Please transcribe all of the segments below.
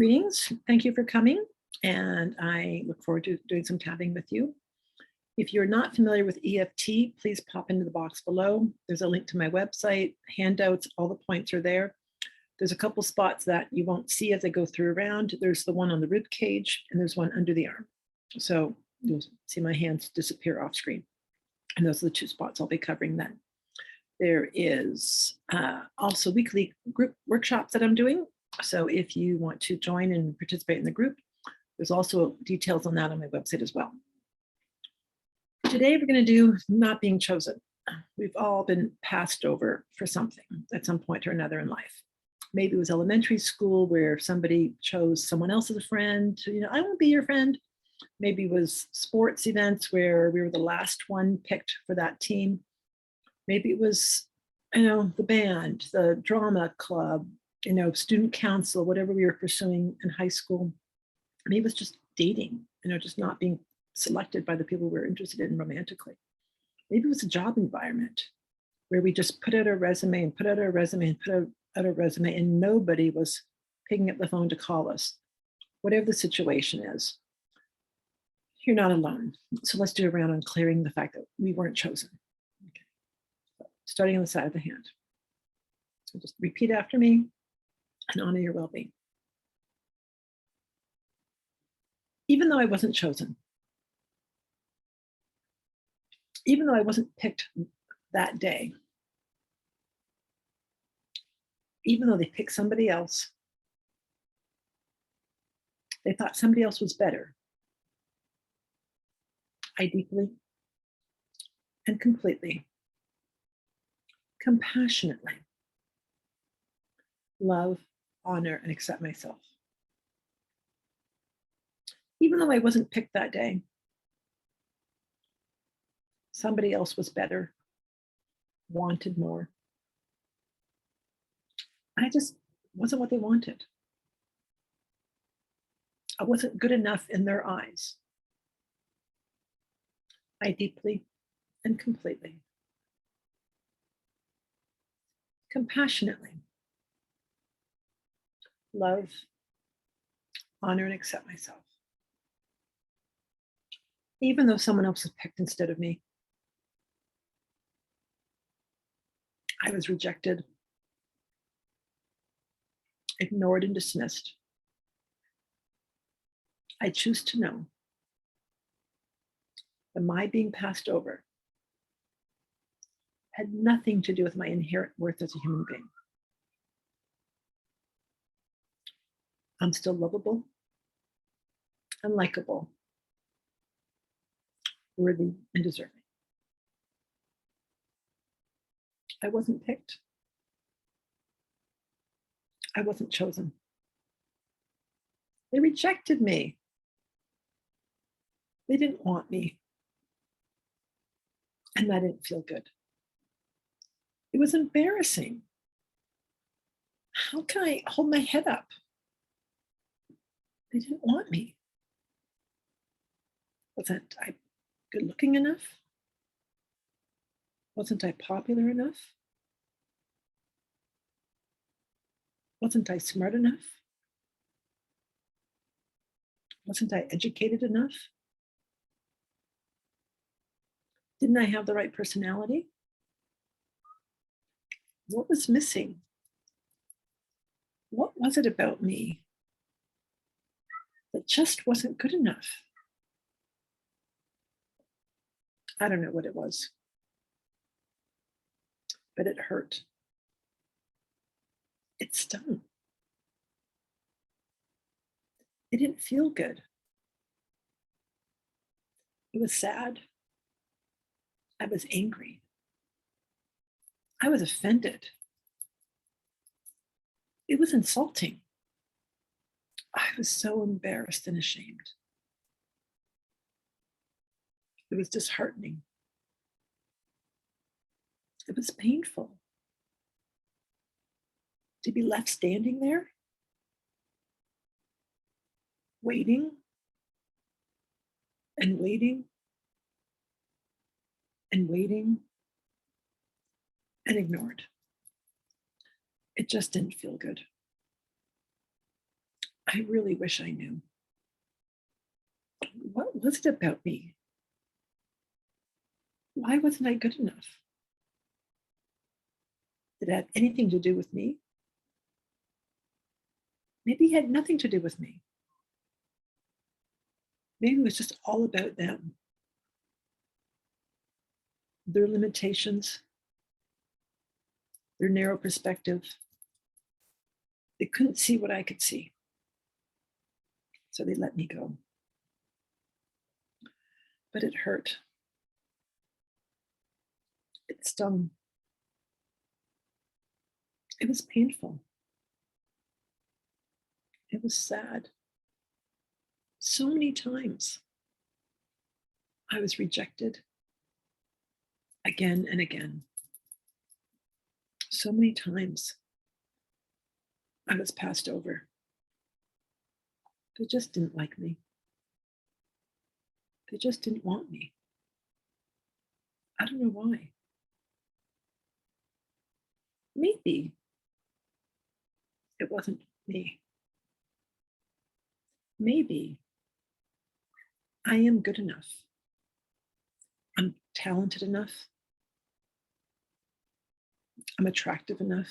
Greetings. Thank you for coming, and I look forward to doing some tapping with you. If you're not familiar with EFT, please pop into the box below. There's a link to my website, handouts, all the points are there. There's a couple spots that you won't see as I go through around. There's the one on the rib cage, and there's one under the arm. So you'll see my hands disappear off screen. And those are the two spots I'll be covering then. There is also weekly group workshops that I'm doing. So if you want to join and participate in the group, there's also details on that on my website as well. Today we're going to do not being chosen. We've all been passed over for something at some point or another in life. Maybe it was elementary school where somebody chose someone else as a friend. I won't be your friend. Maybe it was sports events where we were the last one picked for that team. Maybe it was, the band, the drama club, student council, whatever we were pursuing in high school. Maybe it was just dating, just not being selected by the people we were interested in romantically. Maybe it was a job environment where we just put out our resume and put out our resume and put out our resume and nobody was picking up the phone to call us. Whatever the situation is, you're not alone. So let's do a round on clearing the fact that we weren't chosen. Okay. So starting on the side of the hand. So just repeat after me and honor your well-being. Even though I wasn't chosen, even though I wasn't picked that day, even though they picked somebody else, they thought somebody else was better, I deeply and completely, compassionately love, honor, and accept myself. Even though I wasn't picked that day, somebody else was better, wanted more. I just wasn't what they wanted. I wasn't good enough in their eyes. I deeply and completely, compassionately love, honor, and accept myself. Even though someone else was picked instead of me. I was rejected, ignored, and dismissed. I choose to know that my being passed over had nothing to do with my inherent worth as a human being. I'm still lovable and likable, worthy and deserving. I wasn't picked. I wasn't chosen. They rejected me. They didn't want me. And that didn't feel good. It was embarrassing. How can I hold my head up? They didn't want me. Wasn't I good looking enough? Wasn't I popular enough? Wasn't I smart enough? Wasn't I educated enough? Didn't I have the right personality? What was missing? What was it about me that just wasn't good enough? I don't know what it was, but it hurt. It stung. It didn't feel good. It was sad. I was angry. I was offended. It was insulting. I was so embarrassed and ashamed. It was disheartening. It was painful. To be left standing there, waiting and waiting and waiting and ignored. It just didn't feel good. I really wish I knew. What was it about me? Why wasn't I good enough? Did it have anything to do with me? Maybe it had nothing to do with me. Maybe it was just all about them, their limitations, their narrow perspective. They couldn't see what I could see. So they let me go. But it hurt. It stung. It was painful. It was sad. So many times I was rejected again and again. So many times I was passed over. They just didn't like me. They just didn't want me. I don't know why. Maybe it wasn't me. Maybe I am good enough. I'm talented enough. I'm attractive enough.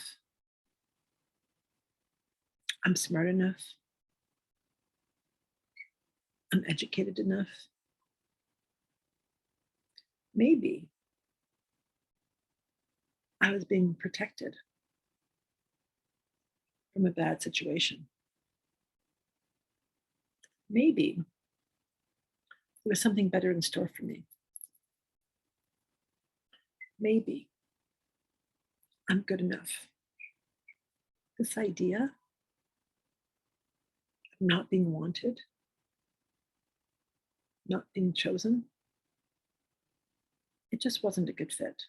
I'm smart enough. I'm educated enough. Maybe I was being protected from a bad situation. Maybe there was something better in store for me. Maybe I'm good enough. This idea of not being wanted, not being chosen, it just wasn't a good fit.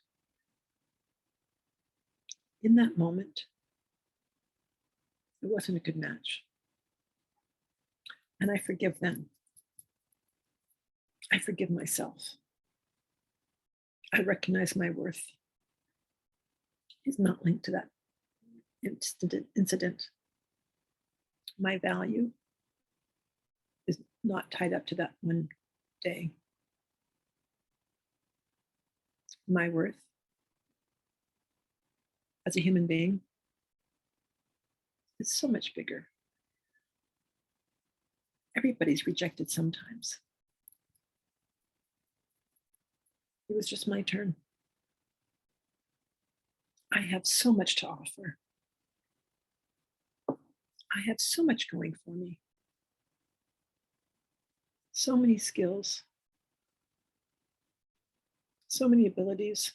In that moment, it wasn't a good match. And I forgive them. I forgive myself. I recognize my worth is not linked to that incident. My value is not tied up to that one day. My worth as a human being is so much bigger. Everybody's rejected sometimes. It was just my turn. I have so much to offer. I have so much going for me. So many skills. So many abilities.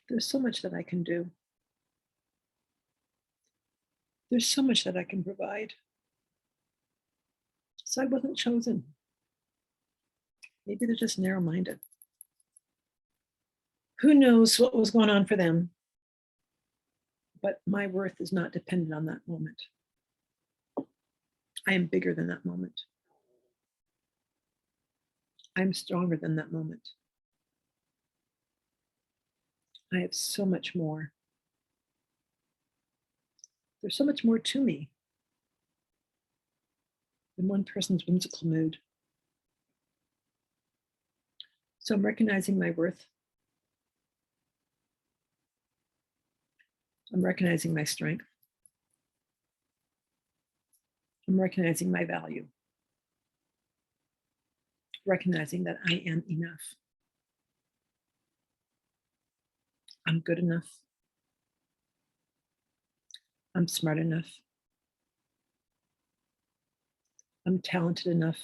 There's so much that I can do. There's so much that I can provide. So I wasn't chosen. Maybe they're just narrow-minded. Who knows what was going on for them? But my worth is not dependent on that moment. I am bigger than that moment. I'm stronger than that moment. I have so much more. There's so much more to me than one person's whimsical mood. So I'm recognizing my worth. I'm recognizing my strength. I'm recognizing my value. Recognizing that I am enough. I'm good enough. I'm smart enough. I'm talented enough.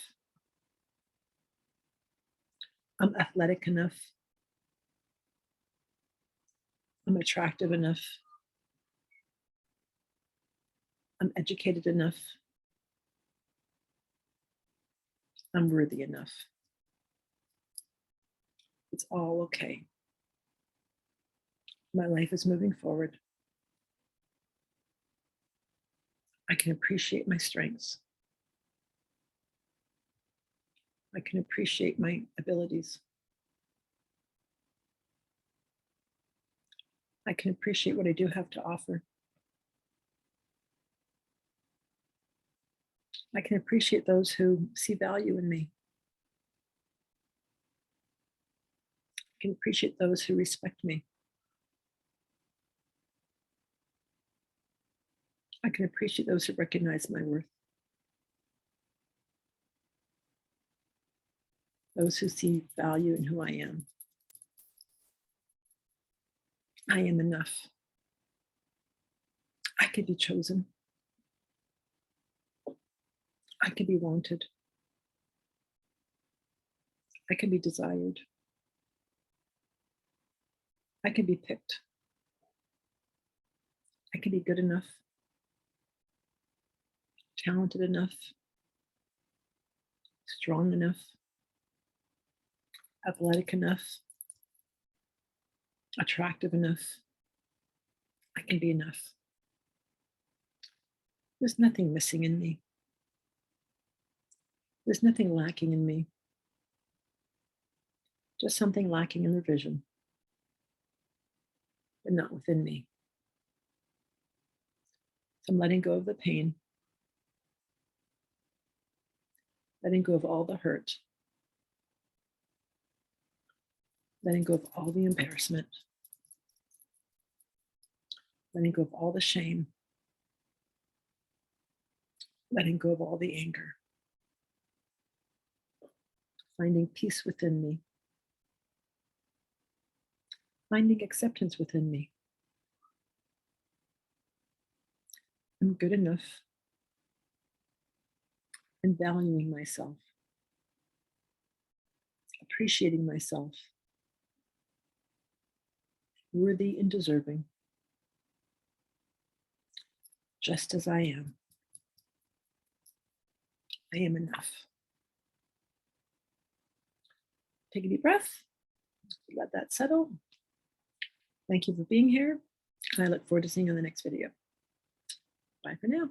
I'm athletic enough. I'm attractive enough. I'm educated enough. I'm worthy enough. It's all okay. My life is moving forward. I can appreciate my strengths. I can appreciate my abilities. I can appreciate what I do have to offer. I can appreciate those who see value in me. I can appreciate those who respect me. I can appreciate those who recognize my worth. Those who see value in who I am. I am enough. I can be chosen. I can be wanted. I can be desired. I can be picked. I can be good enough, talented enough, strong enough, athletic enough, attractive enough. I can be enough. There's nothing missing in me. There's nothing lacking in me. Just something lacking in the vision, but not within me. So I'm letting go of the pain, letting go of all the hurt, letting go of all the embarrassment, letting go of all the shame, letting go of all the anger, finding peace within me, finding acceptance within me. I'm good enough and valuing myself, appreciating myself, worthy and deserving, just as I am. I am enough. Take a deep breath, let that settle. Thank you for being here, and I look forward to seeing you in the next video. Bye for now.